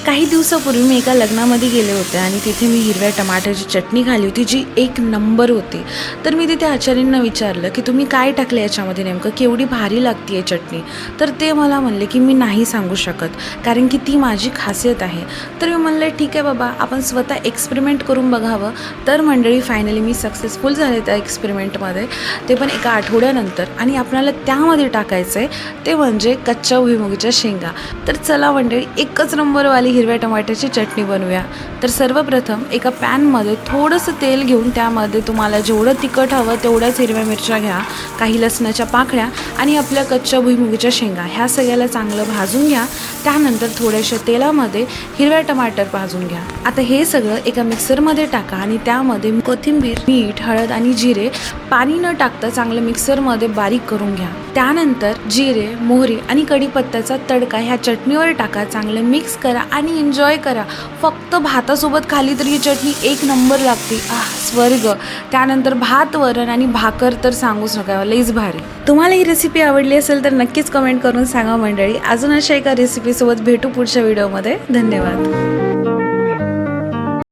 काही दिवसापूर्वी मी एका लग्नामध्ये गेले होते आणि तिथे मी हिरव्या टमाट्याची चटणी खाल्ली होती, जी एक नंबर होती. तर मी तिथे आचार्यांना विचारलं की तुम्ही काय टाकलं याच्यामध्ये, नेमकं केवढी भारी लागते आहे चटणी. तर ते मला म्हणले की मी नाही सांगू शकत, कारण की ती माझी खासियत आहे. तर मी म्हणलं ठीक आहे बाबा, आपण स्वतः एक्सपेरिमेंट करून बघावं. तर मंडळी फायनली मी सक्सेसफुल झाले त्या एक्सपेरिमेंटमध्ये, ते पण एका आठवड्यानंतर. आणि आपल्याला त्यामध्ये टाकायचं आहे ते म्हणजे कच्च्या भुईमुगाच्या शेंगा. तर चला मंडळी, एकच नंबरवाली हिरव्या टमाट्याची चटणी बनवूया. तर सर्वप्रथम एका पॅनमध्ये थोडंसं तेल घेऊन त्यामध्ये तुम्हाला जेवढं तिखट हवं तेवढ्याच हिरव्या मिरच्या घ्या, काही लसणाच्या पाकळ्या आणि आपल्या कच्च्या भुईमुगाच्या शेंगा, ह्या सगळ्याला चांगलं भाजून घ्या. त्यानंतर थोड्याशा तेलामध्ये हिरव्या टमाटर भाजून घ्या. आता हे सगळं एका मिक्सरमध्ये टाका आणि त्यामध्ये कोथिंबीर, मीठ, हळद आणि जिरे पाणी न टाकता चांगलं मिक्सरमध्ये बारीक करून घ्या. त्यानंतर जिरे, मोहरी आणि कढीपत्त्याचा तडका ह्या चटणीवर टाका, चांगलं मिक्स करा आणि एन्जॉय करा. फक्त भातासोबत खाली तर ही चटणी एक नंबर लागते, स्वर्ग. त्यानंतर भात, वरण आणि भाकर तर सांगूच नका, लईच भारी. तुम्हाला ही रेसिपी आवडली असेल तर नक्कीच कमेंट करून सांगा मंडळी. अजून अशा एका रेसिपीसोबत भेटू पुढच्या व्हिडिओमध्ये. धन्यवाद.